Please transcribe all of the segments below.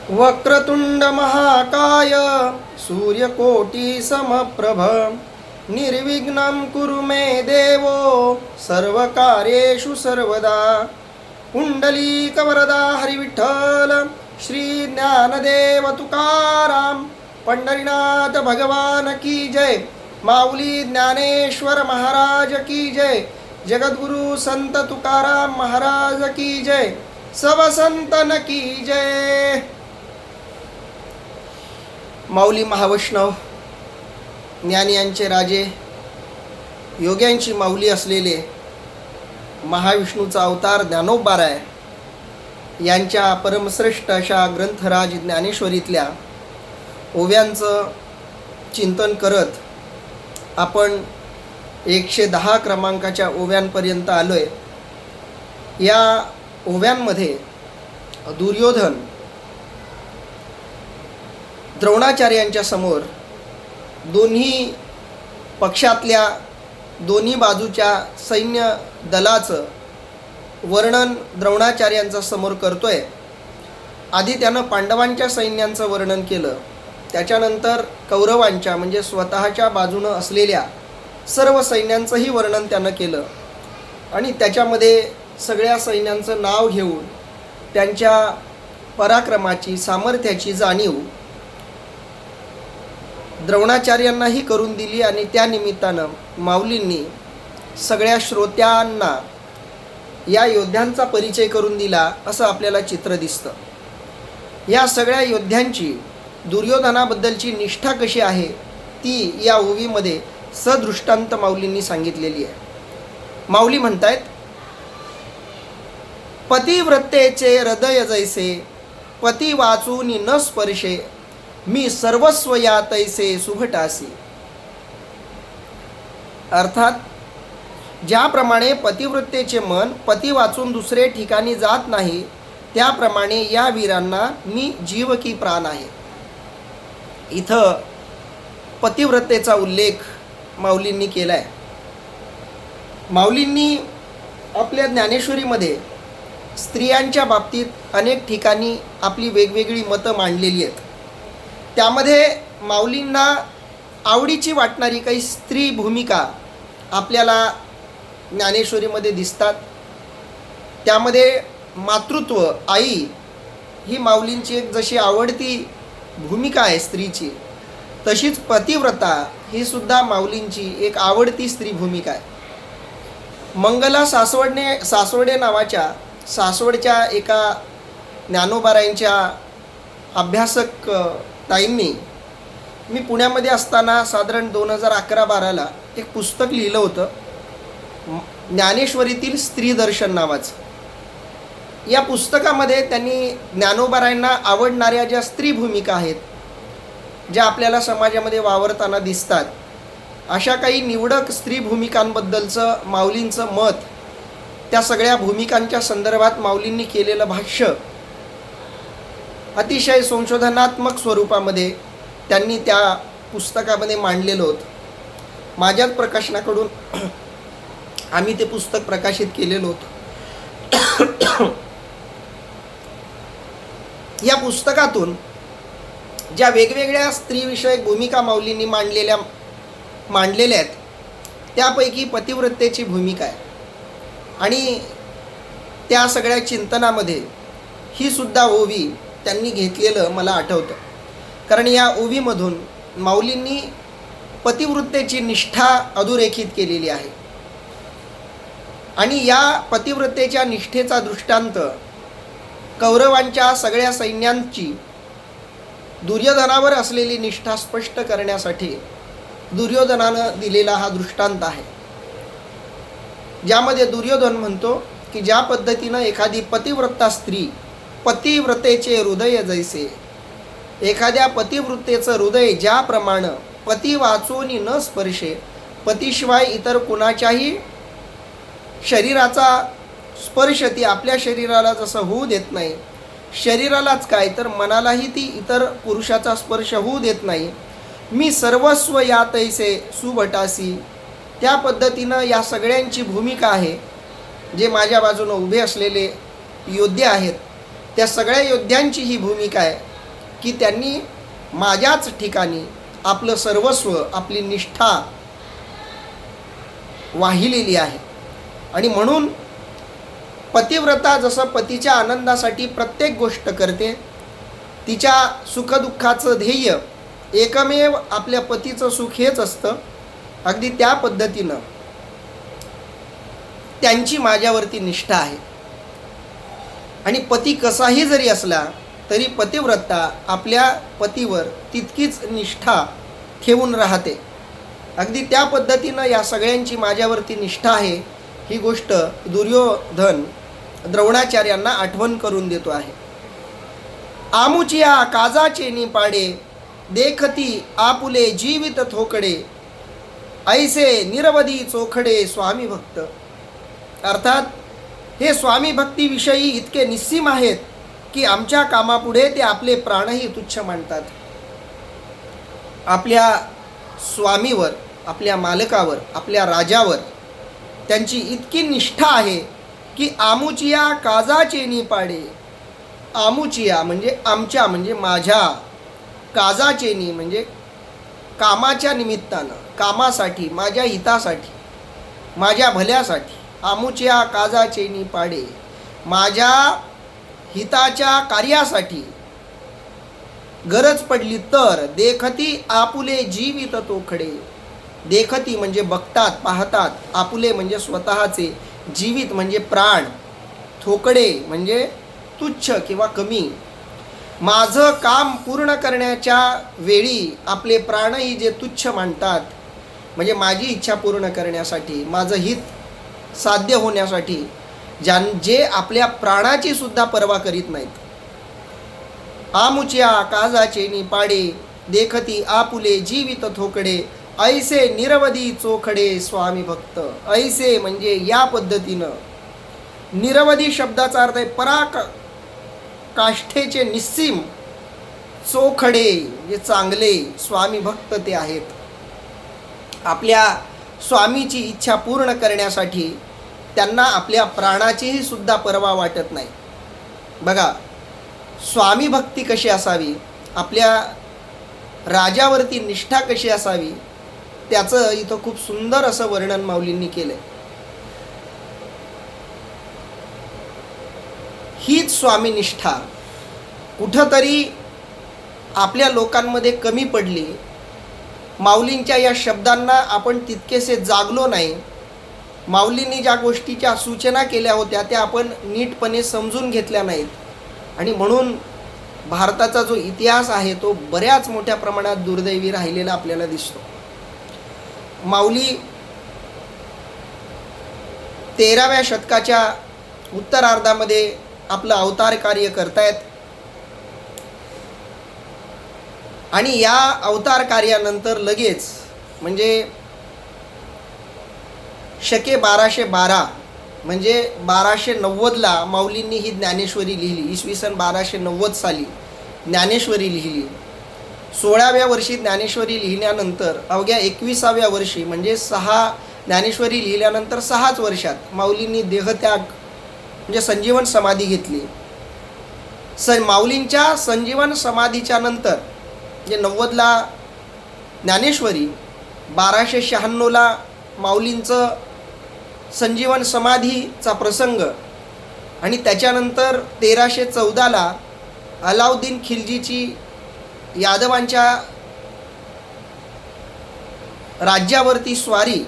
वक्रतुंड महाकाय सूर्यकोटी समप्रभ निर्विघ्नं कुरु मे देवो सर्वकार्येषु सर्वदा। पुंडलीकवरदा हरिविठ्ठल श्री ज्ञानदेव तुकाराम पंढरीनाथ भगवान की जय। माऊली ज्ञानेश्वर महाराज की जय। जगद्गुरु संत तुकाराम महाराज की जय। सब संतन की जय। माऊली महावैष्णव ज्ञानी यांचे राजे योग्यांची माऊली असलेले महाविष्णूचा अवतार ज्ञानोबाराय यांच्या परमश्रेष्ठ अशा ग्रंथराज ज्ञानेश्वरीतल्या ओव्यांचं चिंतन करत आपण 110 क्रमांकाच्या ओव्यांपर्यंत आलोय। या ओव्यांमध्ये दुर्योधन द्रोणाचार्यांच्या समोर दोन्ही पक्षातल्या दोन्ही बाजूच्या सैन्य दलाचं वर्णन द्रोणाचार्यांचा समोर करतोय। आधी त्यानं पांडवांच्या सैन्यांचं वर्णन केलं, त्याच्यानंतर कौरवांच्या म्हणजे स्वतःच्या बाजूनं असलेल्या सर्व सैन्यांचंही वर्णन त्यानं केलं आणि त्याच्यामध्ये सगळ्या सैन्यांचं नाव घेऊन त्यांच्या पराक्रमाची सामर्थ्याची जाणीव द्रोणाचार्यांनाही करून दिली आणि त्या निमित्तानं माऊलींनी सगळ्या श्रोत्यांना या योद्ध्यांचा परिचय करून दिला असं आपल्याला चित्र दिसतं। या सगळ्या योद्ध्यांची दुर्योधनाबद्दलची निष्ठा कशी आहे ती या ओवीमध्ये सदृष्टांत माऊलींनी सांगितलेली आहे। माऊली म्हणतायत, पतिव्रतेचे हृदय जैसे पती वाचून न स्पर्शे मी सर्वस्व या तैसे सुभटासी। अर्थात ज्याप्रमाणे पतिव्रतेचे मन पती वाचून दुसरे ठिकाणी जात नाही त्याप्रमाणे या वीरांना मी जीव की प्राण आहे। इथं पतिव्रतेचा उल्लेख माऊलींनी केलाय। माऊलींनी आपल्या ज्ञानेश्वरीमध्ये स्त्रियांच्या बाबतीत अनेक ठिकाणी आपली वेगवेगळी मतं मांडलेली आहेत। त्यामध्ये माऊलींना आवडीची वाटणारी काही स्त्री भूमिका आपल्याला ज्ञानेश्वरीमध्ये दिसतात। त्यामध्ये मातृत्व, आई ही माऊलींची एक जशी आवडती भूमिका आहे स्त्रीची, तशीच पतिव्रता ही सुद्धा माऊलींची एक आवडती स्त्री भूमिका आहे। मंगला सासवडे नावाच्या सासवडच्या एका ज्ञानोबारायांच्या अभ्यासक ताईंनी मी पुण्यामध्ये असताना साधारण 2011-12ला एक पुस्तक लिहिलं होतं, ज्ञानेश्वरीतील स्त्री दर्शन नावाचं। या पुस्तकामध्ये त्यांनी ज्ञानोबारायांना आवडणाऱ्या ज्या स्त्री भूमिका आहेत, ज्या आपल्याला समाजामध्ये वावरताना दिसतात, अशा काही निवडक स्त्री भूमिकांबद्दलचं माऊलींचं मत, त्या सगळ्या भूमिकांच्या संदर्भात माऊलींनी केलेलं भाष्य अतिशय संशोधनात्मक स्वरूपामध्ये त्यांनी त्या पुस्तकामध्ये मांडलेलं होतं। माझ्याच प्रकाशनाकडून आम्ही ते पुस्तक प्रकाशित केलेलं होतं। या पुस्तकातून ज्या वेगवेगळ्या स्त्रीविषयक भूमिका माऊलींनी मांडलेल्या आहेत त्यापैकी पतिव्रतेची भूमिका आहे आणि त्या सगळ्या चिंतनामध्ये ही सुद्धा ओवी त्यांनी घेतलेलं मला आठवतं। कारण या ओवीमधून माऊलींनी पतिव्रतेची निष्ठा अधोरेखित केलेली आहे आणि या पतिव्रतेच्या निष्ठेचा दृष्टांत कौरवांच्या सगळ्या सैन्यांची दुर्योधनावर असलेली निष्ठा स्पष्ट करण्यासाठी दुर्योधनानं दिलेला हा दृष्टांत आहे, ज्यामध्ये दुर्योधन म्हणतो की ज्या पद्धतीनं एखादी पतिव्रता स्त्री पतिव्रतेचे हृदय जैसे, एखाद्या पतिव्रतेचं हृदय ज्याप्रमाणे पती वाचून न स्पर्शे, पतीशिवाय इतर कुणाच्याही शरीराचा स्पर्श ती आपल्या शरीराला जसं होऊ देत नाही, शरीरालाच काय तर मनालाही ती इतर पुरुषाचा स्पर्श होऊ देत नाही, मी सर्वस्व या तैसे सुभटासी, त्या पद्धतीनं या सगळ्यांची भूमिका आहे। जे माझ्या बाजूने उभे असलेले योद्धे आहेत त्या सगळ्या योद्ध्यांची ही भूमिका आहे की त्यांनी माझ्याच ठिकाणी आपलं सर्वस्व, आपली निष्ठा वाहिलेली आहे. आणि म्हणून पतिव्रता जसं पतीच्या आनंदासाठी प्रत्येक गोष्ट करते, तिच्या सुखदुःखाचं ध्येय एकमेव आपल्या पतीचं सुख हेच असतं, अगदी त्या पद्धतीनं त्यांची माझ्यावरती निष्ठा आहे. आणि पती कसाही जरी असला तरी पतिव्रता आपल्या पतीवर तितकीच निष्ठा ठेवून राहते. अगदी त्या पद्धतीनं या सगळ्यांची माझ्यावरती निष्ठा आहे, ही गोष्ट दुर्योधन द्रोणाचार्यांना आठवण करून देतो आहे. आमुचिया काजाचे निपाडे, देखती आपुले जीवित थोकडे, ऐसे निरवधी चोखडे स्वामी भक्त. अर्थात हे स्वामी भक्तीविषयी इतके निस्सीम आहेत की आमच्या कामापुढे ते आपले प्राणही तुच्छ मानतात. आपल्या स्वामीवर, आपल्या मालकावर, आपल्या राजावर त्यांची इतकी निष्ठा आहे की आमुचिया काजाचे निपाडे. आमुचिया म्हणजे आमच्या, म्हणजे माझ्या, काजाचेनी म्हणजे कामाच्या निमित्तानं, कामासाठी, माझ्या हितासाठी, माझ्या भल्यासाठी. आमुचिया काजाचेनी पाडे, माझ्या हिताच्या कार्यासाठी गरज पडली तर देखती आपुले जीवित तोखडे. देखती म्हणजे बघतात, पाहतात, आपुले म्हणजे स्वतःचे, जीवित म्हणजे प्राण, थोकडे म्हणजे तुच्छ किंवा कमी. माझं काम पूर्ण करण्याच्या वेळी आपले प्राणही जे तुच्छ मानतात, म्हणजे माझी इच्छा पूर्ण करण्यासाठी, माझं हित साध्य होण्यासाठी जे आपल्या प्राणाची सुद्धा पर्वा करीत नाहीत. आमुच्या काजाचे निपाडे, देखती आपुले जीवित थोकडे, ऐसे निरवधी चोखडे स्वामी भक्त. ऐसे म्हणजे या पद्धतीनं. निरवधी शब्दाचा अर्थ आहे काष्ठेचे निस्सीम, चोखडे म्हणजे चांगले, स्वामी भक्त ते आहेत. आपल्या स्वामीची इच्छा पूर्ण करण्यासाठी त्यांना आपल्या प्राणाचीही सुद्धा पर्वा वाटत नाही. बघा, स्वामी भक्ती कशी असावी, आपल्या राजावरती निष्ठा कशी असावी, त्याचं इथं खूप सुंदर असं वर्णन माऊलींनी केलं. हीच स्वामी निष्ठा कुठंतरी आपल्या लोकांमध्ये कमी पडली. माऊलींच्या या शब्दांना आपण तितकेसे जागलो नाही. माऊलींनी ज्या गोष्टीच्या सूचना केल्या होत्या त्या आपण नीटपणे समजून घेतल्या नाहीत. आणि म्हणून भारताचा जो इतिहास आहे तो बऱ्याच मोठ्या प्रमाणात दुर्दैवी राहिलेला आपल्याला दिसतो. माऊली 13व्या शतकाच्या उत्तरार्धामध्ये आपलं अवतार कार्य करतायत. आणि या अवतार कार्यानंतर लगेच म्हणजे शके 1212 म्हणजे 1290ला माऊलींनी ही ज्ञानेश्वरी लिहिली. इसवी सन 1290 साली ज्ञानेश्वरी लिहिली. 16व्या वर्षी ज्ञानेश्वरी लिहिल्यानंतर अवघ्या 21व्या वर्षी म्हणजे ज्ञानेश्वरी लिहिल्यानंतर 6च वर्षात माऊलींनी देहत्याग म्हणजे संजीवन समाधी घेतली. माऊलींच्या संजीवन समाधीच्या नंतर म्हणजे 90ला ज्ञानेश्वरी, 1296ला माऊलींचं संजीवन समाधीचा प्रसंग आणि त्याच्यानंतर 1314ला अलाउद्दीन खिलजीची यादवांच्या राज्यावरती स्वारी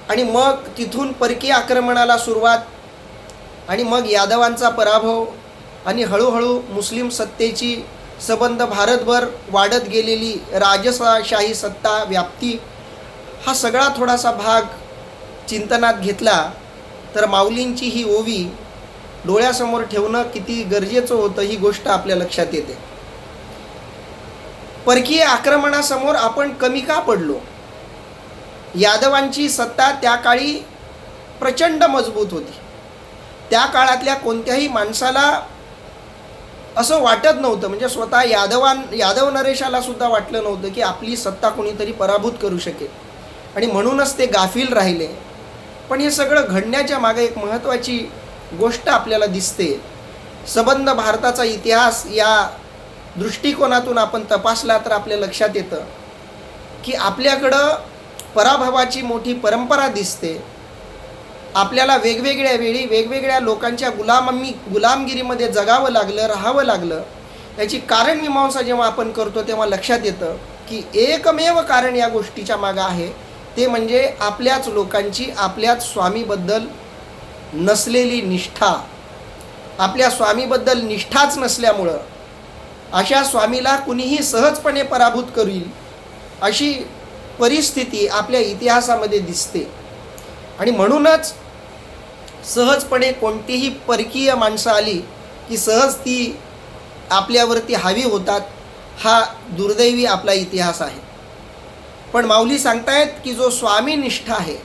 आणि मग तिथून परकीय आक्रमणाला सुरुवात आणि मग यादवांचा पराभव आणि हळूहळू मुस्लिम सत्तेची सबंध भारतभर वाढत गेलेली राजशाही सत्ता व्याप्ती, हा सगळा थोडासा भाग चिंतनात घेतला तर माऊलींची ही ओवी डोळ्यासमोर ठेवणं किती गरजेचं होतं ही गोष्ट आपल्या लक्षात येते. परकीय आक्रमणासमोर आपण कमी का पडलो? यादवांची सत्ता त्या काळी प्रचंड मजबूत होती. त्या काळातल्या कोणत्याही माणसाला असं वाटत नव्हतं, म्हणजे स्वतः यादव नरेशाला सुद्धा वाटलं नव्हतं की आपली सत्ता कोणीतरी पराभूत करू शकेल. आणि म्हणूनच ते गाफील राहिले. पण हे सगळं घडण्याच्या मागे एक महत्त्वाची गोष्ट आपल्याला दिसते. सबंध भारताचा इतिहास या दृष्टिकोनातून आपण तपासला तर आपल्या लक्षात येतं की आपल्याकडं पराभवाची मोठी परंपरा दिसते. आपल्याला वेगवेगळ्या वेळी वेगवेगळ्या लोकांच्या गुलामगिरीमध्ये जगावं लागलं, राहावं लागलं. याची कारणमीमांसा जेव्हा आपण करतो तेव्हा लक्षात येतं की एकमेव कारण या गोष्टीच्या मागं आहे, ते म्हणजे आपल्याच लोकांची आपल्याच स्वामीबद्दल नसलेली निष्ठा. आपल्या स्वामीबद्दल निष्ठाच नसल्यामुळं अशा स्वामीला कुणीही सहजपणे पराभूत करील अशी परिस्थिती आपल्या इतिहासामध्ये दिसते. आणि म्हणूनच सहजपणे कोणतीही परकीय माणसं आली की सहज ती आपल्यावरती हावी होतात. हा दुर्दैवी आपला इतिहास आहे. पण माऊली सांगतायत की जो स्वामीनिष्ठ आहे,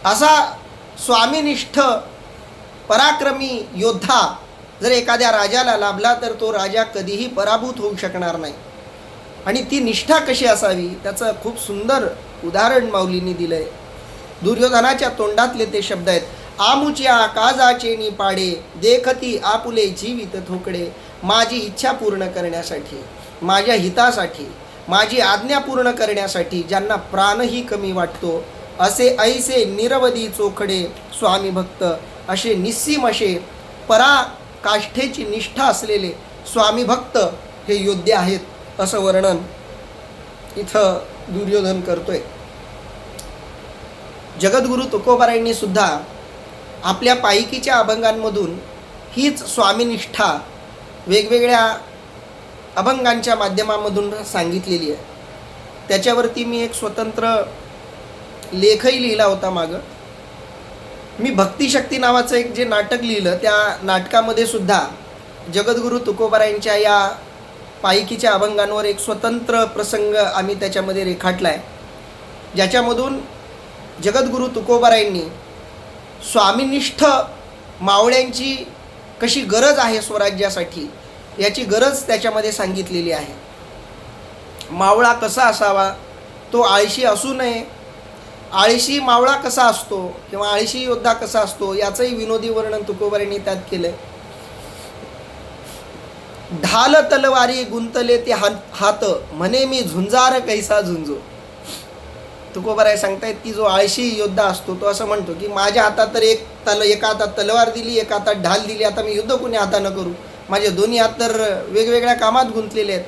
असा स्वामीनिष्ठ पराक्रमी योद्धा जर एखाद्या राजाला लाभला तर तो राजा कधीही पराभूत होऊ शकणार नाही. आणि ती निष्ठा कशी असावी त्याचं खूप सुंदर उदाहरण माऊलींनी दिलं आहे. दुर्योधनाच्या तोंडातले ते शब्द आहेत. आमुच्या काजाचे नि पाडे, देखती आपुले जीवित थोकडे. माझी इच्छा पूर्ण करण्यासाठी, माझ्या हितासाठी, माझी आज्ञा पूर्ण करण्यासाठी ज्यांना प्राणही कमी वाटतो, असे ऐसे निरवधी चोखडे स्वामी भक्त, असे निस्सीम असे पराकाष्ठेची निष्ठा असलेले स्वामी भक्त हे योद्धे आहेत, असं वर्णन इथं दुर्योधन करतोय. जगद्गुरु तुकोबारायांनी सुद्धा आपल्या पायकीच्या अभंगांमधून हीच स्वामीनिष्ठा वेगवेगळ्या अभंगांच्या माध्यमामधून सांगितलेली आहे. त्याच्यावरती मी एक स्वतंत्र लेखही लिहिला होता मागं. मी भक्तिशक्ती नावाचं एक जे नाटक लिहिलं, त्या नाटकामध्ये सुद्धा जगद्गुरु तुकोबारायांच्या या पायकीच्या अभंगांवर एक स्वतंत्र प्रसंग आम्ही त्याच्यामध्ये रेखाटला आहे, ज्याच्यामधून जगद्गुरु तुकोबारायांनी स्वामीनिष्ठ मावळ्यांची कशी गरज आहे स्वराज्यासाठी याची गरज त्याच्यामध्ये सांगितलेली आहे. मावळा कसा असावा, तो आळशी असू नये. आळशी मावळा कसा असतो किंवा आळशी योद्धा कसा असतो याचंही विनोदी वर्णन तुकोबारायांनी त्यात केलं. ढाल तलवारी गुंतले ते हात, म्हणे मी झुंजार कैसा झुंजो. तुकोबाराय सांगतायत की जो आळशी योद्धा असतो तो असं म्हणतो की माझ्या हातात तर एका हातात तलवार दिली, एका हातात ढाल दिली, आता मी युद्ध कोणी हातानं करू, माझे दोन्ही हात तर वेगवेगळ्या कामात गुंतलेले आहेत.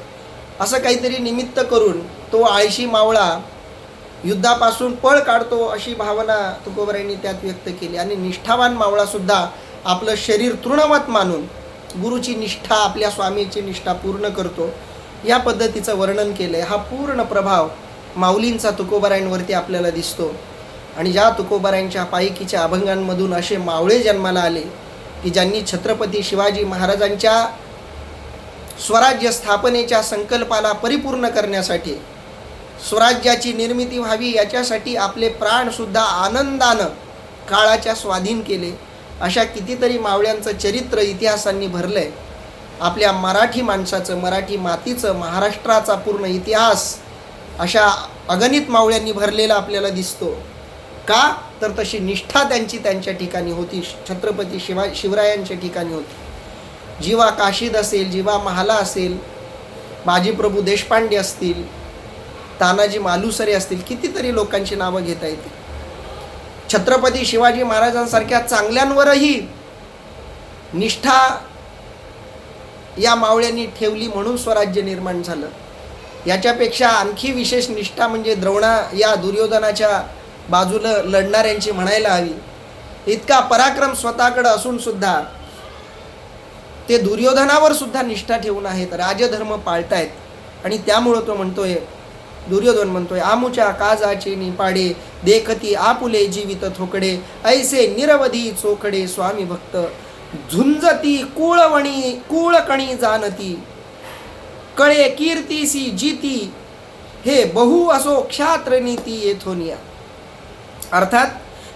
असं काहीतरी निमित्त करून तो आळशी मावळा युद्धापासून पळ काढतो, अशी भावना तुकोबारायांनी त्यात व्यक्त केली. आणि निष्ठावान मावळासुद्धा आपलं शरीर तृणवत मानून गुरुची निष्ठा, आपल्या स्वामीची निष्ठा पूर्ण करतो. या पद्धतीचं वर्णन केलं आहे. हा पूर्ण प्रभाव माऊलींचा तुकोबारायांवरती आपल्याला दिसतो. आणि ज्या तुकोबारायांच्या पायकीच्या अभंगांमधून असे मावळे जन्माला आले की ज्यांनी छत्रपती शिवाजी महाराजांच्या स्वराज्य स्थापनेच्या संकल्पाला परिपूर्ण करण्यासाठी, स्वराज्याची निर्मिती व्हावी याच्यासाठी आपले प्राणसुद्धा आनंदानं काळाच्या स्वाधीन केले. अशा कितीतरी मावळ्यांचं चरित्र इतिहासांनी भरलं आहे. आपल्या मराठी माणसाचं, मराठी मातीचं, महाराष्ट्राचा पूर्ण इतिहास अशा अगणित मावळ्यांनी भरलेला आपल्याला दिसतो. का तर तशी निष्ठा त्यांच्या ठिकाणी होती, छत्रपती शिवरायांच्या ठिकाणी होती. जीवा काशीद असेल, जीवा महाला असेल, बाजीप्रभू देशपांडे असतील, तानाजी मालुसरे असतील, कितीतरी लोकांची नावं घेता येतील. छत्रपती शिवाजी महाराजांसारख्या चांगल्यांवरही निष्ठा या मावळ्यांनी ठेवली म्हणून स्वराज्य निर्माण झालं. याच्यापेक्षा आणखी विशेष निष्ठा म्हणजे द्रोणा या दुर्योधनाच्या बाजूला लढणाऱ्यांची म्हणायला हवी. इतका पराक्रम स्वतःकडे असून सुद्धा ते दुर्योधनावर सुद्धा निष्ठा ठेवून आहेत, राजधर्म पाळतायत. आणि त्यामुळं तो म्हणतोय, दुर्योधन म्हणतोय, आमुच्या काजाचे निपाडे, देखती आपुले जीवित थोकडे, ऐसे निरवधी चोखडे स्वामी भक्त, झुंजती कुळकणी जाणती, कळे कीर्तीसी जीती, हे बहु असो क्षात्र नीती येथोनिया. अर्थात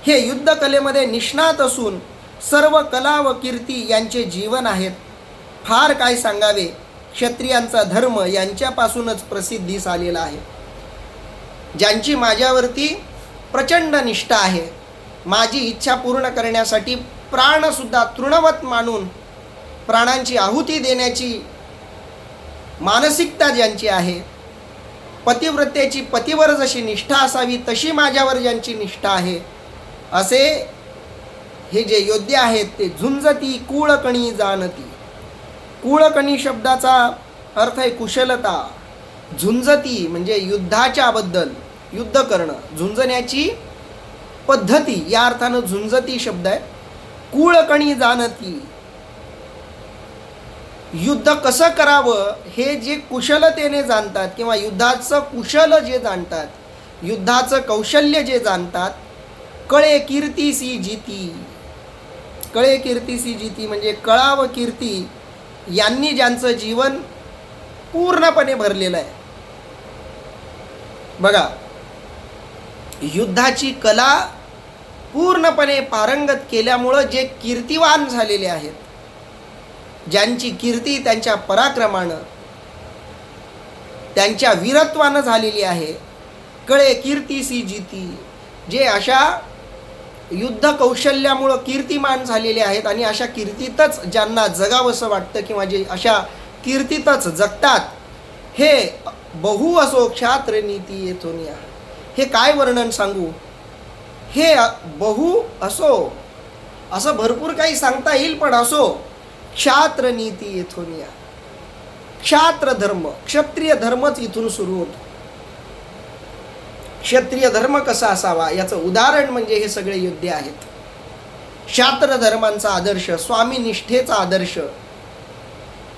हे युद्धकलेमध्ये निष्णात असून सर्व कला व कीर्ती यांचे जीवन आहेत. फार काय सांगावे, क्षत्रियांचा धर्म यांच्यापासूनच प्रसिद्धीस आलेला आहे. ज्यांची माझ्यावरती प्रचंड निष्ठा आहे, माझी इच्छा पूर्ण करण्यासाठी प्राणसुद्धा तृणवत मानून प्राणांची आहुती देण्याची मानसिकता ज्यांची आहे, पतिव्रतेची पतीवर जशी निष्ठा असावी तशी माझ्यावर ज्यांची निष्ठा आहे, असे हे जे योद्धे आहेत ते झुंजती कुळकणी जाणती. कुळकणी शब्दाचा अर्थ आहे कुशलता. झुंजती म्हणजे युद्धाच्या बद्दल, युद्ध करणं, झुंजण्याची पद्धती या अर्थानं झुंजती शब्द आहे. कुळकणी जाणती, युद्ध कसं करावं हे जे कुशलतेने जाणतात किंवा युद्धाचं कुशल जे जाणतात, युद्धाचं कौशल्य जे जाणतात. कळे कीर्तीसी जीती. कळे कीर्तीसी जीती म्हणजे कळा व कीर्ती यांनी ज्यांचं जीवन पूर्णपणे भरलेलं आहे. बघा, युद्धाची कला पूर्णपणे पारंगत केल्यामुळं जे कीर्तिवान झालेले आहेत, ज्यांची कीर्ती त्यांच्या पराक्रमानं, त्यांच्या वीरत्वानं झालेली आहे. कळे कीर्तीसी जीती, जे अशा युद्ध कौशल्यामुळं कीर्तिमान झालेले आहेत आणि अशा कीर्तीतच ज्यांना जगावंसं वाटतं किंवा जे अशा कीर्तीतच जगतात. हे बहु असो क्षात्र नीती येथोनिया. हे काय वर्णन सांगू, हे बहु असो असं भरपूर काही सांगता येईल, पण असो क्षात्र नीती येथोनिया. क्षात्र धर्म, क्षत्रिय धर्मच इथून सुरू होतो. क्षत्रिय धर्म कसा असावा याचं उदाहरण म्हणजे हे सगळे योद्धे आहेत. क्षात्र धर्मांचा आदर्श, स्वामी निष्ठेचा आदर्श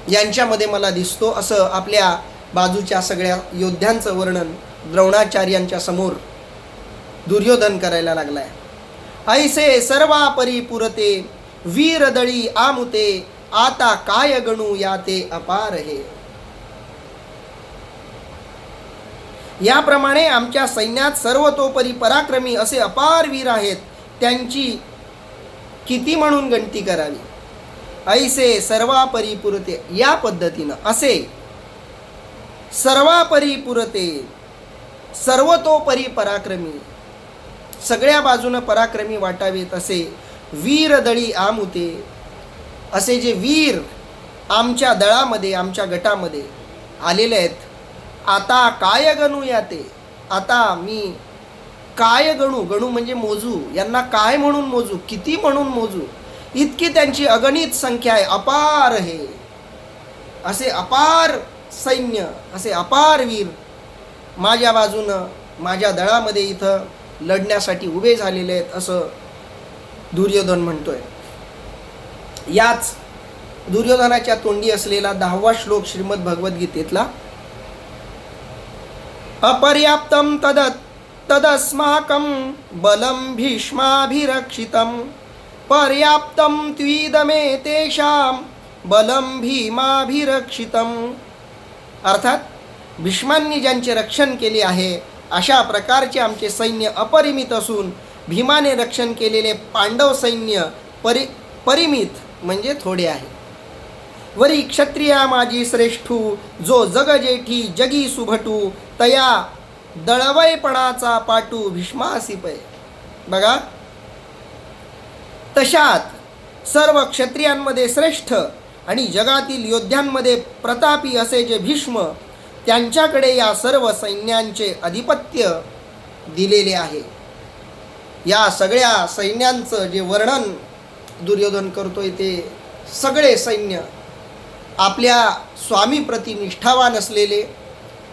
यांच्यामध्ये मला दिसतो. असं आपल्या बाजूच्या सगळ्या योद्ध्यांचं वर्णन द्रोणाचार्यांच्या समोर दुर्योधन करायला लागलाय. ऐसे सर्वा परिपुरते वीरदळी आमुते आता काय गणू याते अपार हे. याप्रमाणे आमच्या सैन्यात सर्वतोपरी पराक्रमी असे अपार वीर आहेत, त्यांची किती म्हणून गणती करावी. ऐसे सर्वा परिपुरते, या पद्धतीनं असे सर्वा परिपुरते, सर्वतोपरी पराक्रमी, सगळ्या बाजूनं पराक्रमी वाटावेत असे वीरदळी आमुते, असे जे वीर आमच्या दळामध्ये, आमच्या गटामध्ये आलेले आहेत. आता काय गणू याते, आता मी काय गणू, गणू म्हणजे मोजू, यांना काय म्हणून मोजू, किती म्हणून मोजू, इतकी त्यांची अगणित संख्या आहे. अपार हे, असे अपार सैन्य, असे अपार वीर माझ्या बाजूनं, माझ्या दळामध्ये इथं लढण्यासाठी उभे झालेले आहेत, असं दुर्योधन म्हणतोय. याच दुर्योधनाच्या तोंडी असलेला 10वा श्लोक श्रीमद भगवद्गीतेतला. अपर्याप्तम तदस्माकं बलं भीष्माभिरक्षितं पर्याप्तं त्विदमे तेषां बलं भीमाभिरक्षितं. अर्थात भीष्मांनी ज्यांचे रक्षण केले आहे अशा प्रकारचे आमचे सैन्य अपरिमित असून भीमाने रक्षण केलेले पांडव सैन्य परिमित म्हणजे थोडे आहे. वरी क्षत्रिया माझी श्रेष्ठू जो जग जेठी जगी सुभटू तया दळवयपणाचा पाटू भीष्मासी पै. बघा, तशात सर्व क्षत्रियांमध्ये श्रेष्ठ आणि जगातील योद्ध्यांमध्ये प्रतापी असे जे भीष्म, त्यांच्याकडे या सर्व सैन्यांचे अधिपत्य दिलेले आहे. या सगळ्या सैन्यांचं जे वर्णन दुर्योधन करतोय ते सगळे सैन्य आपल्या स्वामीप्रती निष्ठावान असलेले,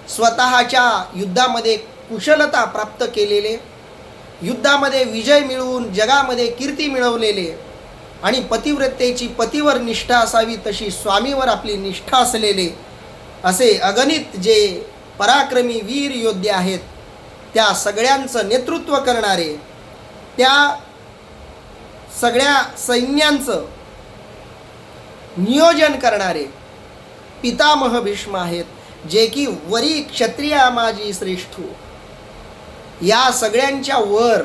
स्वतःच्या युद्धामध्ये कुशलता प्राप्त केलेले, युद्धामध्ये विजय मिळवून जगामध्ये कीर्ती मिळवलेले आणि पतिव्रतेची पतीवर निष्ठा असावी तशी स्वामीवर आपली निष्ठा असलेले असे अगणित जे पराक्रमी वीर योद्धे आहेत, त्या सगळ्यांचं नेतृत्व करणारे, त्या सगळ्या सैन्यांचं नियोजन करणारे पितामह भीष्म आहेत, जे की वरी क्षत्रिया माझी श्रेष्ठ. या सगळ्यांच्या वर,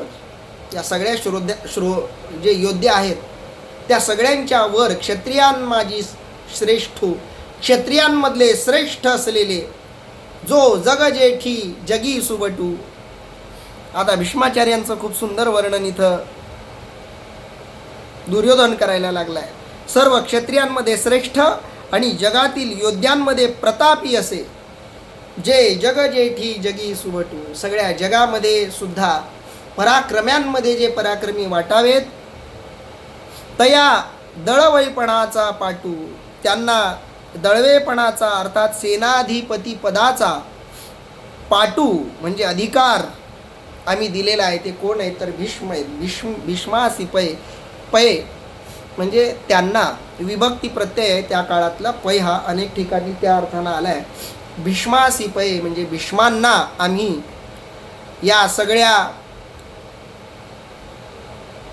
या सगळ्या जे योद्धे आहेत त्या सगळ्यांच्या वर क्षत्रियां माझी श्रेष्ठ, क्षत्रियांमधले श्रेष्ठ असलेले जो जग जेठी जगी सुबटू. आता भीष्माचार्यांचं खूप सुंदर वर्णन इथं दुर्योधन करायला लागलाय. सर्व क्षत्रियांमध्ये श्रेष्ठ आणि जगातील योद्ध्यांमध्ये प्रतापी असे, जे जग जेठी जगी सुवटू, सगळ्या जगामध्ये सुद्धा पराक्रम्यांमध्ये जे पराक्रमी वाटावेत, तया दळवैपणाचा पाटू, त्यांना दळवेपणाचा अर्थात सेनाधिपती पदाचा पाटू म्हणजे अधिकार आम्ही दिलेला आहे. ते कोण आहे तर भीष्म आहेत. भीष्मासी पय म्हणजे त्यांना विभक्ती प्रत्यय आहे त्या काळातला. पै हा अनेक ठिकाणी त्या अर्थानं आला आहे. भीष्मासी पै म्हणजे भीष्मांना आम्ही या सगळ्या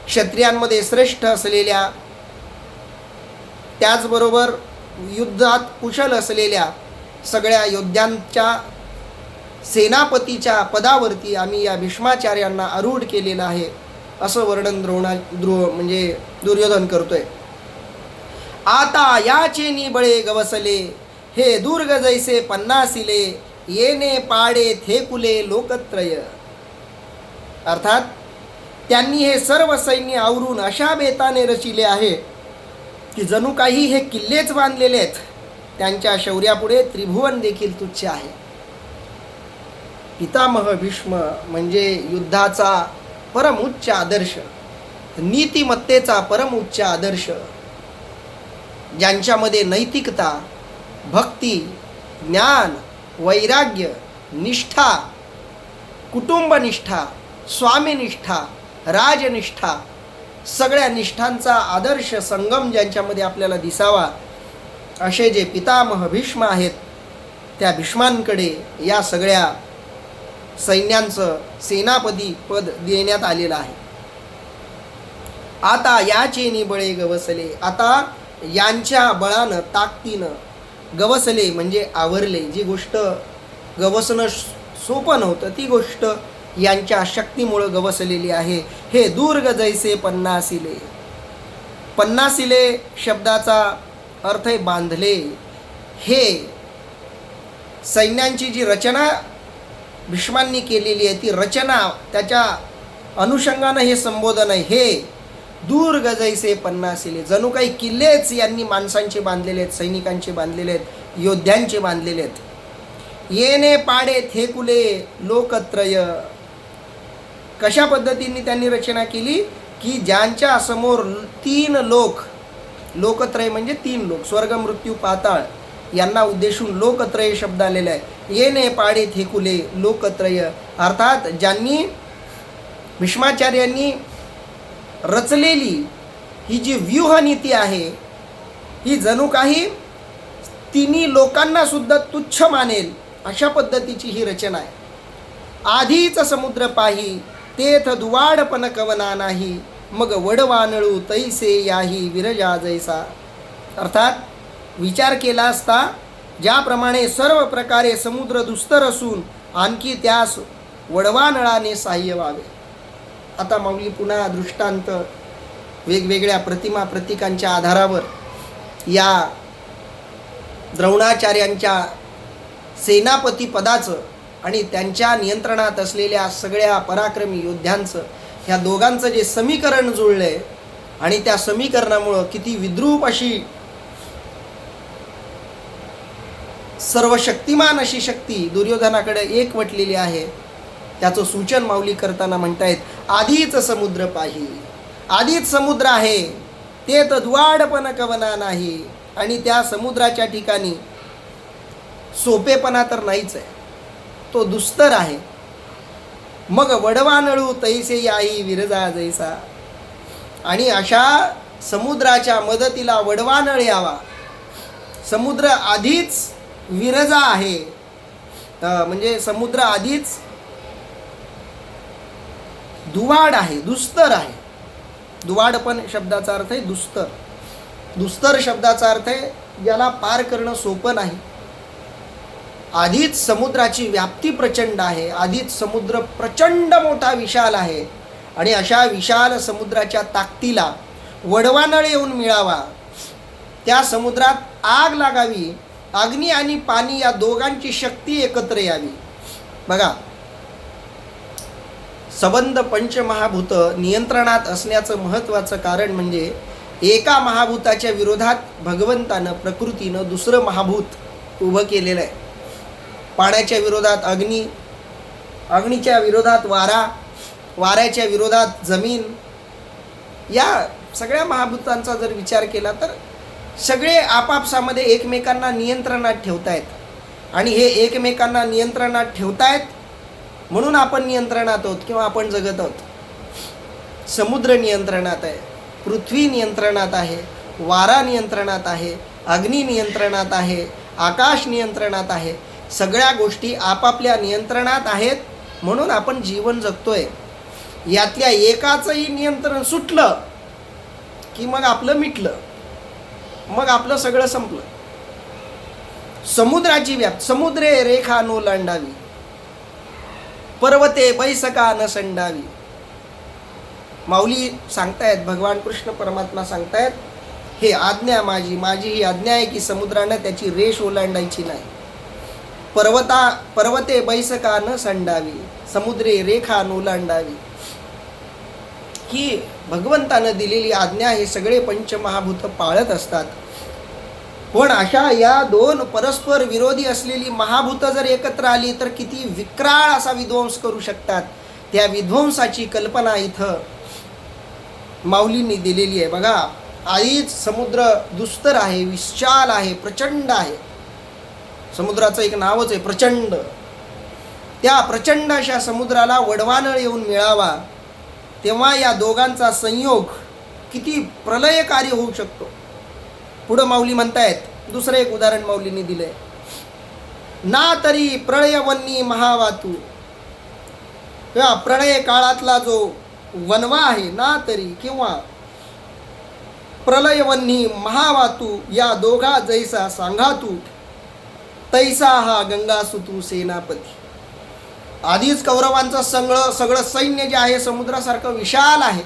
क्षत्रियांमध्ये श्रेष्ठ असलेल्या, त्याचबरोबर युद्धात कुशल असलेल्या सगळ्या योद्ध्यांच्या सेनापतीच्या पदावरती आम्ही या भीष्माचार्यांना आरूढ केलेलं आहे, असं वर्णन म्हणजे दुर्योधन करतोय. आता याचे निबळे गवसले, हे दुर्ग जैसे पन्नासिले, येणे पाडे थेकुले लोकत्रय. अर्थात त्यांनी हे सर्व सैन्य आवरून अशा बेताने रचिले आहे की जणू काही हे किल्लेच बांधलेले आहेत. त्यांच्या शौर्यापुढे त्रिभुवन देखील तुच्छ आहे. पितामह भीष्म म्हणजे युद्धाचा परमोच्च आदर्श, नीतिमत्तेचा परमोच्च आदर्श, ज्यांच्यामध्ये नैतिकता, भक्ती, ज्ञान, वैराग्य, निष्ठा, कुटुंबनिष्ठा, स्वामीनिष्ठा, राजनिष्ठा, सगळ्या निष्ठांचा आदर्श संगम ज्यांच्यामध्ये आपल्याला दिसावा, असे जे पितामह भीष्म आहेत, त्या भीष्मांकडे या सगळ्या सैन्यांचं सेनापती पद देण्यात आलेलं आहे. आता याचे निबळे गवसले, आता यांच्या बळानं, ताकदीनं गवसले म्हणजे आवरले. जी गोष्ट गवसणं सोपं नव्हतं ती गोष्ट यांच्या शक्तीमुळं गवसलेली आहे. हे दुर्ग जैसे पन्नासिले. पन्नासिले शब्दाचा अर्थ आहे बांधले. हे सैन्यांची जी रचना भीष्मांनी केलेली आहे ती रचना, त्याच्या अनुषंगानं हे संबोधन आहे. हे दुर्ग जैसे पन्नासिले, जणू काही किल्लेच यांनी माणसांचे बांधलेले आहेत, सैनिकांचे बांधलेले आहेत, योद्ध्यांचे बांधलेले आहेत. येणे पाडे थेकुले लोकत्रय. कशा पद्धतीने त्यांनी रचना केली की ज्यांच्या समोर तीन लोक, लोकत्रय म्हणजे तीन लोक, स्वर्ग मृत्यू पाताळ यांना उद्देशून लोकत्रय शब्द आलेला आहे. येणे पाडे थेकुले लोकत्रय, अर्थात ज्यांनी भीष्माचार्यांनी रचलेली ही जी व्यूहनीती आहे ही जणू काही तिन्ही लोकांना सुद्धा तुच्छ मानेल अशा पद्धतीची ही रचना आहे. आधीच समुद्र पाही तेथ दुवाडपण कवना नाही, मग वडवानळू तैसे याही विरजा जैसा. अर्थात विचार केला असता ज्याप्रमाणे सर्व प्रकारे समुद्र दुस्तर असून आणखी त्यास वडवानळाने साह्य व्हावे. आता माऊली पुन्हा दृष्टांत वेगवेगळ्या प्रतिमा प्रतीकांच्या आधारावर या द्रोणाचार्यांच्या सेनापती पदाचं आणि त्यांच्या नियंत्रणात असलेल्या सगळ्या पराक्रमी योद्ध्यांचं, ह्या दोघांचं जे समीकरण जुळलंय आणि त्या समीकरणामुळं किती विद्रूप अशी सर्वशक्तिमान अशी शक्ती दुर्योधनाकडे एकवटलेली आहे, त्याचं सूचन माऊली करताना म्हणतायत. आधीच समुद्र पाही, आधीच समुद्र आहे, ते तर द्वाडपण कवना नाही, आणि त्या समुद्राच्या ठिकाणी सोपेपणा तर नाहीच आहे, तो दुस्तर आहे. मग वडवानळू तैसे याही विरजा जैसा. आणि अशा समुद्राच्या मदतीला वडवानळ यावा. समुद्र आधीच विरजा आहे, म्हणजे समुद्र आधीच दुवाड आहे, दुस्तर आहे. दुवाडपण शब्दाचा अर्थ आहे दुस्तर. दुस्तर शब्दाचा अर्थ आहे ज्याला पार करणं सोपं नाही. आधीच समुद्राची व्याप्ती प्रचंड आहे, आधीच समुद्र प्रचंड मोठा विशाल आहे, आणि अशा विशाल समुद्राच्या ताकदीला वडवानळ येऊन मिळावा, त्या समुद्रात आग लागावी, अग्नी आणि पाणी या दोघांची शक्ती एकत्र यावी. बघा, सबंध पंचमहाभूत नियंत्रणात असण्याचं महत्त्वाचं कारण म्हणजे एका महाभूताच्या विरोधात भगवंतानं प्रकृतीनं दुसरं महाभूत उभं केलेलं आहे. पाण्याच्या विरोधात अग्नी, अग्नीच्या विरोधात वारा, वाऱ्याच्या विरोधात जमीन. या सगळ्या महाभूतांचा जर विचार केला तर सगळे आपापसामध्ये एकमेकांना नियंत्रणात ठेवतायत. आणि हे एकमेकांना नियंत्रणात ठेवतायत म्हणून आपण नियंत्रणात आहोत किंवा आपण जगत आहोत. समुद्र नियंत्रणात आहे, पृथ्वी नियंत्रणात आहे, वारा नियंत्रणात आहे, अग्नी नियंत्रणात आहे, आकाश नियंत्रणात आहे. सगळ्या गोष्टी आपापल्या नियंत्रणात आहेत म्हणून आपण जीवन जगतोय. यातल्या एकाचंही नियंत्रण सुटलं की मग आपलं मिटलं, मग आपलं सगळं संपलं. समुद्राची व्याप्त, समुद्रे रेखा नो लांडावी, पर्वते बैसका न संडावी. माऊली सांगतायत, भगवान कृष्ण परमात्मा सांगतायत, हे आज्ञा माझी, माझी ही आज्ञा आहे की समुद्रानं त्याची रेष ओलांडायची नाही. पर्वते बैसका न संडावी, समुद्रे रेखा न ओलांडावी. ही भगवंतानं दिलेली आज्ञा हे सगळे पंचमहाभूत पाळत असतात. पण अशा या दोन परस्पर विरोधी असलेली महाभूत जर एकत्र आली तर किती विक्राळ असा विध्वंस करू शकतात. त्या विध्वंसाची कल्पना इथं माऊलींनी दिलेली आहे. बघा, आधीच समुद्र दुस्तर आहे, विशाल आहे, प्रचंड आहे. समुद्राचं एक नावच आहे प्रचंड. त्या प्रचंड अशा समुद्राला वडवानळ येऊन मिळावा तेव्हा या दोघांचा संयोग किती प्रलयकारी होऊ शकतो. पुढं माऊली म्हणतायत, दुसरं एक उदाहरण माऊलींनी दिलंय. ना तरी प्रळयवन्नी महावातू, किंवा प्रळय काळातला जो वनवा आहे ना तरी, किंवा प्रलयवन्नी महावातू, या दोघा जैसा सांगातू, तैसा हा गंगासुतू सेनापती. आधीच कौरवांचं सगळं सैन्य जे आहे समुद्रासारखं विशाल आहे,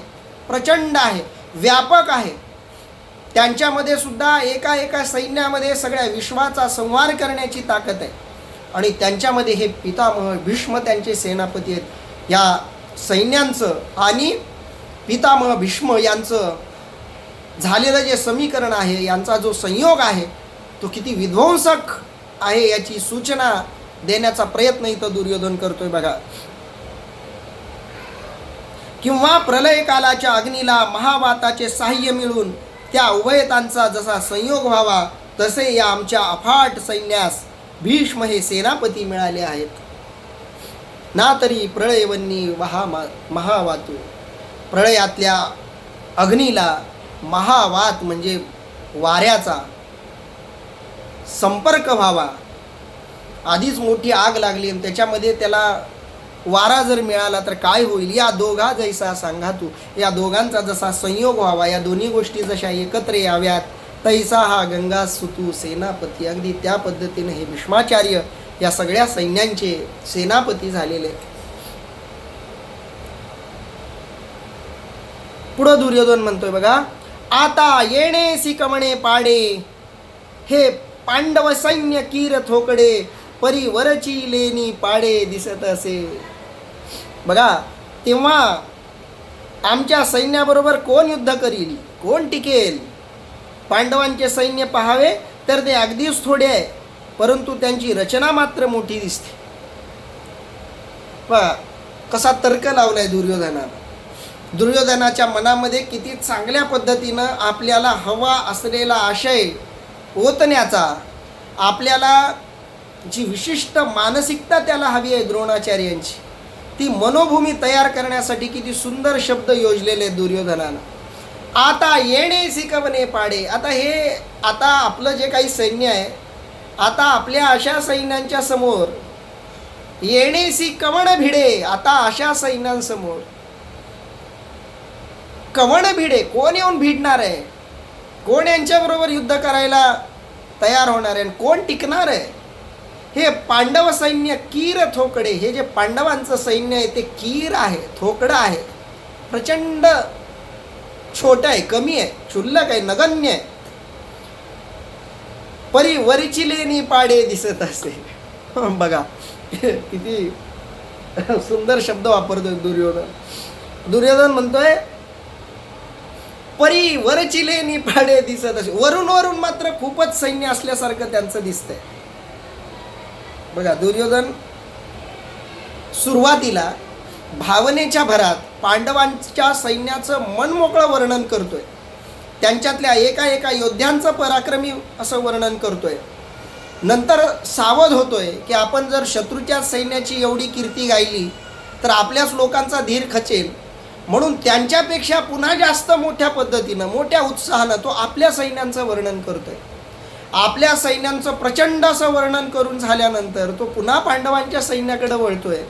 प्रचंड आहे, व्यापक आहे. त्यांच्यामध्ये सुद्धा एका एका सैन्यामध्ये सगळ्या विश्वाचा संहार करण्याची ताकद आहे. आणि त्यांच्यामध्ये हे पितामह भीष्म त्यांचे सेनापती आहेत. या सैन्यांचं आणि पितामह भीष्म यांचं झालेलं जे समीकरण आहे, यांचा जो संयोग आहे तो किती विध्वंसक आहे याची सूचना देण्याचा प्रयत्न इथं दुर्योधन करतोय. बघा, किंवा प्रलय कालाच्या अग्नीला महावाताचे साह्य मिळून त्या उभयतांचा जसा संयोग व्हावा तसे या आमच्या अफाट सैन्यास भीष्म हे सेनापती मिळाले आहेत. ना तरी प्रळयवन्नी महावातू, प्रळयातल्या अग्नीला महावात म्हणजे वाऱ्याचा संपर्क व्हावा. आधीच मोठी आग लागली आणि त्याच्यामध्ये त्याला वारा जर मिळाला तर काय होईल. या दोघा जैसा सांगातू, या दोघांचा जसा संयोग व्हावा, या दोन्ही गोष्टी जशा एकत्र याव्यात, तैसा हा गंगा सुतू सेनापती. अगदी त्या पद्धतीने हे भीष्माचार्य या सगळ्या सैन्यांचे सेनापती झालेले. पुढं दुर्योधन म्हणतोय बघा, आता येणे सिकमणे पाडे, हे पांडव सैन्य कीर थोकडे, परिवरची लेनी पाडे दिसत असे. बघा, तेव्हा आमच्या सैन्याबरोबर कोण युद्ध करील, कोण टिकेल. पांडवांचे सैन्य पाहावे तर ते अगदीच थोडे आहे, परंतु त्यांची रचना मात्र मोठी दिसते. पहा कसा तर्क लावलाय दुर्योधनानं. दुर्योधनाच्या मनामध्ये किती चांगल्या पद्धतीनं आपल्याला हवा असलेला आशय ओतण्याचा, आपल्याला जी विशिष्ट मानसिकता त्याला हवी आहे द्रोणाचार्यांची, ती मनोभूमी तयार करण्यासाठी किती सुंदर शब्द योजलेले दुर्योधनानं. आता येणे सिकवणे पाडे, आता आपलं जे काही सैन्य आहे, आता आपल्या अशा सैन्यांच्या समोर येणेसी कवण भिडे, आता अशा सैन्यांसमोर कवण भिडे, कोण येऊन भिडणार आहे, कोण यांच्याबरोबर युद्ध करायला तयार होणार आहे, कोण टिकणार आहे. हे पांडव सैन्य कीर थोकडे, हे जे पांडवांचं सैन्य आहे ते कीर आहे, थोकडं आहे, प्रचंड छोटं आहे, कमी आहे, क्षुल्लक आहे, नगण्य आहे. परिवरची लेणी पाडे दिसत असे. बघा किती सुंदर शब्द वापरतोय दुर्योधन. दुर्योधन म्हणतोय परी वरचिले निपाडे दिसत असे. वरून वरून मात्र खूपच सैन्य असल्यासारखं त्यांचं दिसतंय. बघा, दुर्योधन सुरुवातीला भावनेच्या भरात पांडवांच्या सैन्याचं मनमोकळं वर्णन करतोय. त्यांच्यातल्या एका एका योद्ध्यांचं पराक्रमी असं वर्णन करतोय. नंतर सावध होतोय की आपण जर शत्रूच्या सैन्याची एवढी कीर्ती गायली तर आपल्याच लोकांचा धीर खचेल. म्हणून त्यांच्यापेक्षा पुन्हा जास्त मोठ्या पद्धतीनं, मोठ्या उत्साहानं तो आपल्या सैन्यांचं वर्णन करतोय. आपल्या सैन्यांचं प्रचंड असं वर्णन करून झाल्यानंतर तो पुन्हा पांडवांच्या सैन्याकडे वळतोय.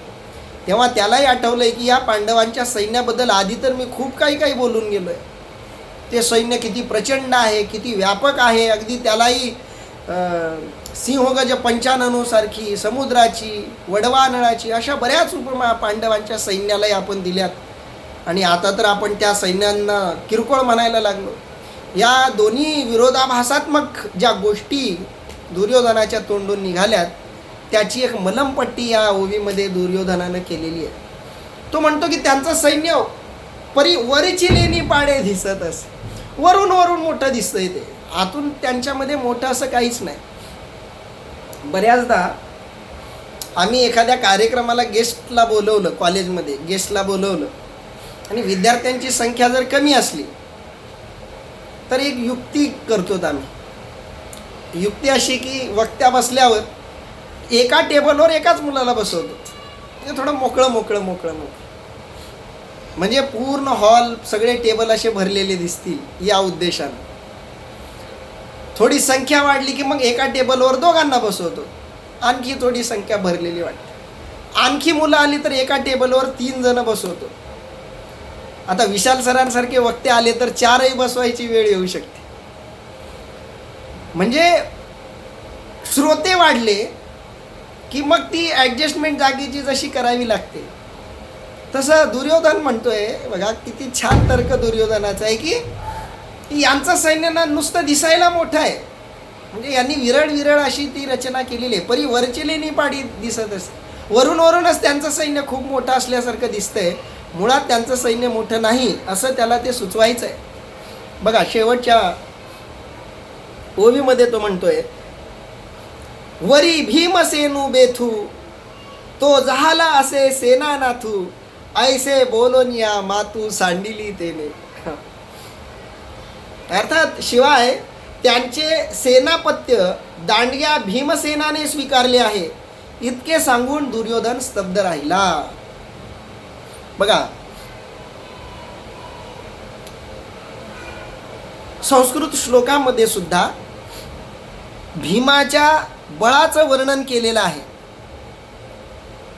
तेव्हा त्यालाही आठवलंय की या पांडवांच्या सैन्याबद्दल आधी तर मी खूप काही काही बोलून गेलोय. ते सैन्य किती प्रचंड आहे, किती व्यापक आहे. अगदी त्यालाही सिंहगज पंचाननोसारखी, समुद्राची, वडवानळाची अशा बऱ्याच उपमा पांडवांच्या सैन्यालाही आपण दिल्यात. आणि आता तर आपण त्या सैन्यांना किरकोळ म्हणायला लागलो. या दोन्ही विरोधाभासात्मक ज्या गोष्टी दुर्योधनाच्या तोंडून निघाल्यात त्याची एक मलमपट्टी या ओवीमध्ये दुर्योधनानं केलेली आहे. तो म्हणतो की त्यांचं सैन्य परी वरचिले निपाडे दिसत असे. वरून वरून मोठं दिसतंय ते, आतून त्यांच्यामध्ये मोठं असं काहीच नाही. बऱ्याचदा आम्ही एखाद्या कार्यक्रमाला गेस्टला बोलवलं, कॉलेजमध्ये गेस्टला बोलवलं आणि विद्यार्थ्यांची संख्या जर कमी असली तर एक युक्ती करतो आम्ही. युक्ती अशी की वक्त्या बसल्यावर एका टेबलवर एकाच मुलाला बसवतो. ते थोडं मोकळं म्हणजे पूर्ण हॉल, सगळे टेबल असे भरलेले दिसतील या उद्देशानं. थोडी संख्या वाढली की मग एका टेबलवर दोघांना बसवतो, आणखी थोडी संख्या भरलेली वाटते. आणखी मुलं आली तर एका टेबलवर 3 जण बसवतो. आता विशाल सरांसारखे वक्ते आले तर 4ही बसवायची वेळ येऊ शकते. म्हणजे श्रोते वाढले की मग ती ॲडजस्टमेंट जागेची जशी करावी लागते. तसं दुर्योधन म्हणतोय, बघा किती छान तर्क दुर्योधनाचा आहे की यांचं सैन्य ना नुसतं दिसायला मोठं आहे. म्हणजे यांनी विरळ अशी ती रचना केलेली आहे. परी वरचिले निपाडी दिसत असते. वरूनच त्यांचं सैन्य खूप मोठं असल्यासारखं दिसतंय. मुळात त्यांचं सैन्य मोठं नाही असं त्याला ते सुचवायचं आहे. बघा, शेवटच्या ओवीमध्ये तो म्हणतोय, वरी भीमसेनू बेथू तो जहाला असे सेना नाथू ऐसे बोलोनिया मातू सांडिली तेने. अर्थात शिवाय त्यांचे सेनापत्य दांडग्या भीमसेनाने स्वीकारले आहे इतके सांगून दुर्योधन स्तब्ध राहिला. बघा, संस्कृत श्लोकामध्ये सुद्धा भीमाच्या बळाचं वर्णन केलेलं आहे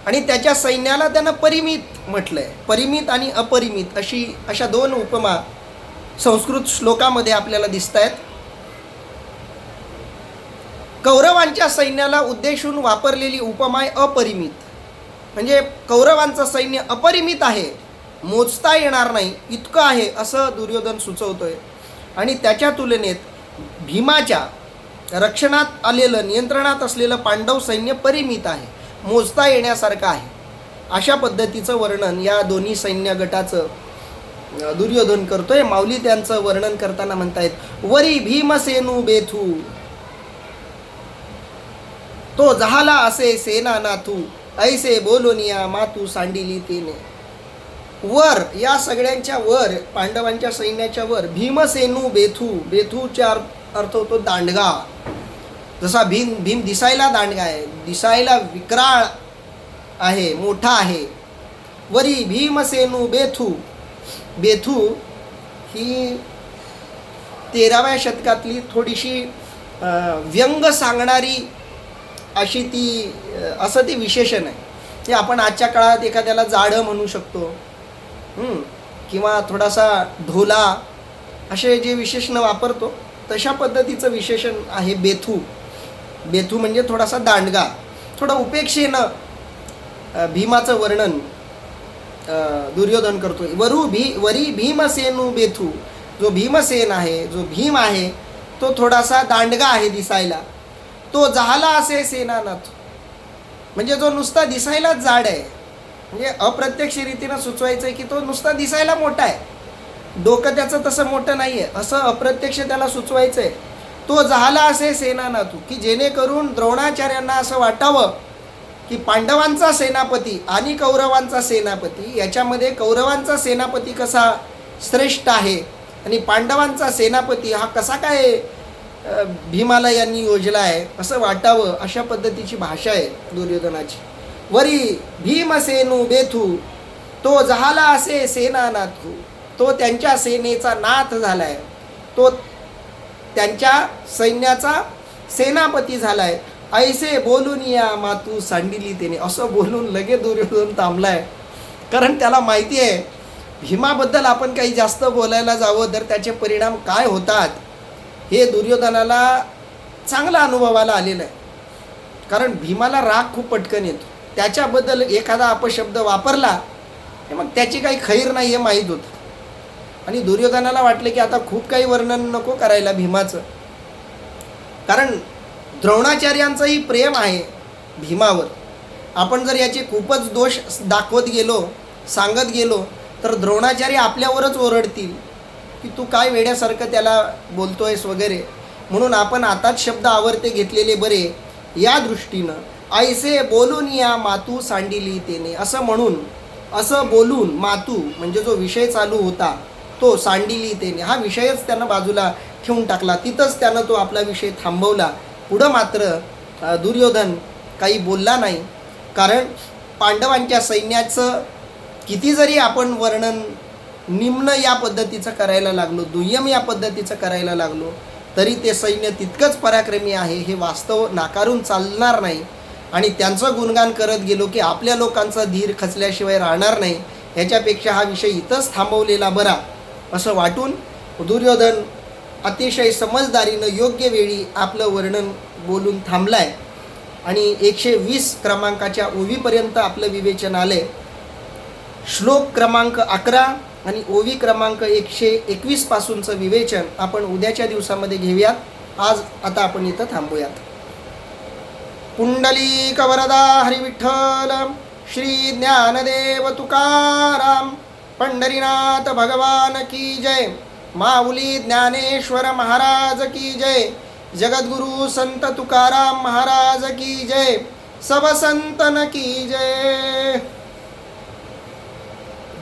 आणि त्याच्या सैन्याला त्यानं परिमित म्हटलंय. परिमित आणि अपरिमित अशा 2 उपमा संस्कृत श्लोकामध्ये आपल्याला दिसत आहेत. कौरवांच्या सैन्याला उद्देशून वापरलेली उपमा आहे अपरिमित. म्हणजे कौरवांचं सैन्य अपरिमित आहे, मोजता येणार नाही इतकं आहे असं दुर्योधन सुचवतोय. आणि त्याच्या तुलनेत भीमाच्या रक्षणात आलेलं, नियंत्रणात असलेलं पांडव सैन्य परिमित आहे, मोजता येण्यासारखं आहे. अशा पद्धतीचं वर्णन या दोन्ही सैन्य गटाचं दुर्योधन करतोय. माऊली त्यांचं वर्णन करताना म्हणतायत, वरी भीमसेनू बेथू तो जहाला असे सेना नाथू ऐसे बोलोनिया मातू सांडिली तेने. वर, या सगळ्यांच्या वर, पांडवांच्या सैन्याच्या वर भीमसेनू बेथू. बेथूचा अर्थ होतो दांडगा. जसा भीम दिसायला दांडगा आहे, दिसायला विक्राळ आहे, मोठा आहे. वरी भीमसेनू बेथू. बेथू ही 13व्या शतकातली थोडीशी व्यंग सांगणारी अशी असं ती विशेषण आहे. ते आपण आजच्या काळात एखाद्याला जाडं म्हणू शकतो किंवा थोडासा ढोला, असे जे विशेषणं वापरतो तशा पद्धतीचं विशेषण आहे बेथू. बेथू म्हणजे थोडासा दांडगा. थोडं उपेक्षेनं भीमाचं वर्णन दुर्योधन करतोय. वरी भीमसेनू बेथू. जो भीमसेन आहे, जो भीम आहे, तो थोडासा दांडगा आहे दिसायला. तो जहाला असे सेनानाथ. म्हणजे जो नुसता दिसायलाच जाड आहे, म्हणजे अप्रत्यक्ष रीतीनं सुचवायचं आहे की तो नुसता दिसायला मोठा आहे डोकं त्याचं तसं मोठं नाही आहे, असं अप्रत्यक्ष त्याला सुचवायचं आहे. तो झाला असे सेनानाथू, की जेणेकरून द्रोणाचार्यांना असं वाटावं की पांडवांचा सेनापती आणि कौरवांचा सेनापती याच्यामध्ये कौरवांचा सेनापती कसा श्रेष्ठ आहे आणि पांडवांचा सेनापती हा कसा काय भीमाला यांनी योजला आहे असं वाटावं, अशा पद्धतीची भाषा आहे दुर्योधनाची. वरी भीमसेनू बेथू, तो झाला असे सेनानाथू, तो त्यांच्या सेनेचा नाथ झालाय, तो त्यांच्या सैन्याचा सेनापती झालाय. ऐसे बोलून या मातू सांडिली तेने, असं बोलून लगे दुर्योधन थांबलाय. कारण त्याला माहिती आहे भीमाबद्दल आपण काही जास्त बोलायला जावं तर त्याचे परिणाम काय होतात हे दुर्योधनाला चांगला अनुभवाला आलेलं आहे. कारण भीमाला राग खूप पटकन येतो, त्याच्याबद्दल एखादा अपशब्द वापरला मग त्याची काही खैर नाही हे माहीत होतं. आणि दुर्योधनाला वाटलं की आता खूप काही वर्णन नको करायला भीमाचं, कारण द्रोणाचार्यांचंही प्रेम आहे भीमावर. आपण जर याचे खूपच दोष दाखवत गेलो, सांगत गेलो तर द्रोणाचार्य आपल्यावरच ओरडतील की तू काय वेड्यासारखं त्याला बोलतोयस वगैरे. म्हणून आपण आताच शब्द आवर्ते घेतलेले बरे. या दृष्टीनं ऐसे बोलून या मातू सांडिली तेने, असं म्हणून असं बोलून मातू म्हणजे जो विषय चालू होता तो सांडिली तेने, हा विषयच त्यानं बाजूला ठेवून टाकला. तिथंच त्यानं तो आपला विषय थांबवला. पुढं मात्र दुर्योधन काही बोलला नाही. कारण पांडवांच्या सैन्याचं किती जरी आपण वर्णन निम्न या पद्धतीचं करायला लागलो, दुय्यम या पद्धतीचं करायला लागलो, तरी ते सैन्य तितकंच पराक्रमी आहे हे वास्तव नाकारून चालणार नाही. आणि त्यांचं गुणगान करत गेलो की आपल्या लोकांचा धीर खचल्याशिवाय राहणार नाही. ह्याच्यापेक्षा हा विषय इथंच थांबवलेला बरा असं वाटून दुर्योधन अतिशय समजदारीनं योग्य वेळी आपलं वर्णन बोलून थांबलाय. आणि 120 क्रमांकाच्या ओवीपर्यंत आपलं विवेचन आलं आहे. श्लोक क्रमांक 11 आणि ओवी क्रमांक 121 पासूनचं विवेचन आपण उद्याच्या दिवसामध्ये घेऊयात. आता आपण इथं थांबूयात. पुंडलिक वरदा हरिविठ्ठल श्री ज्ञानदेव तुकाराम पंढरीनाथ भगवान की जय. माऊली ज्ञानेश्वर महाराज की जय. जगद्गुरु संत तुकाराम महाराज की जय. सब संतन की जय.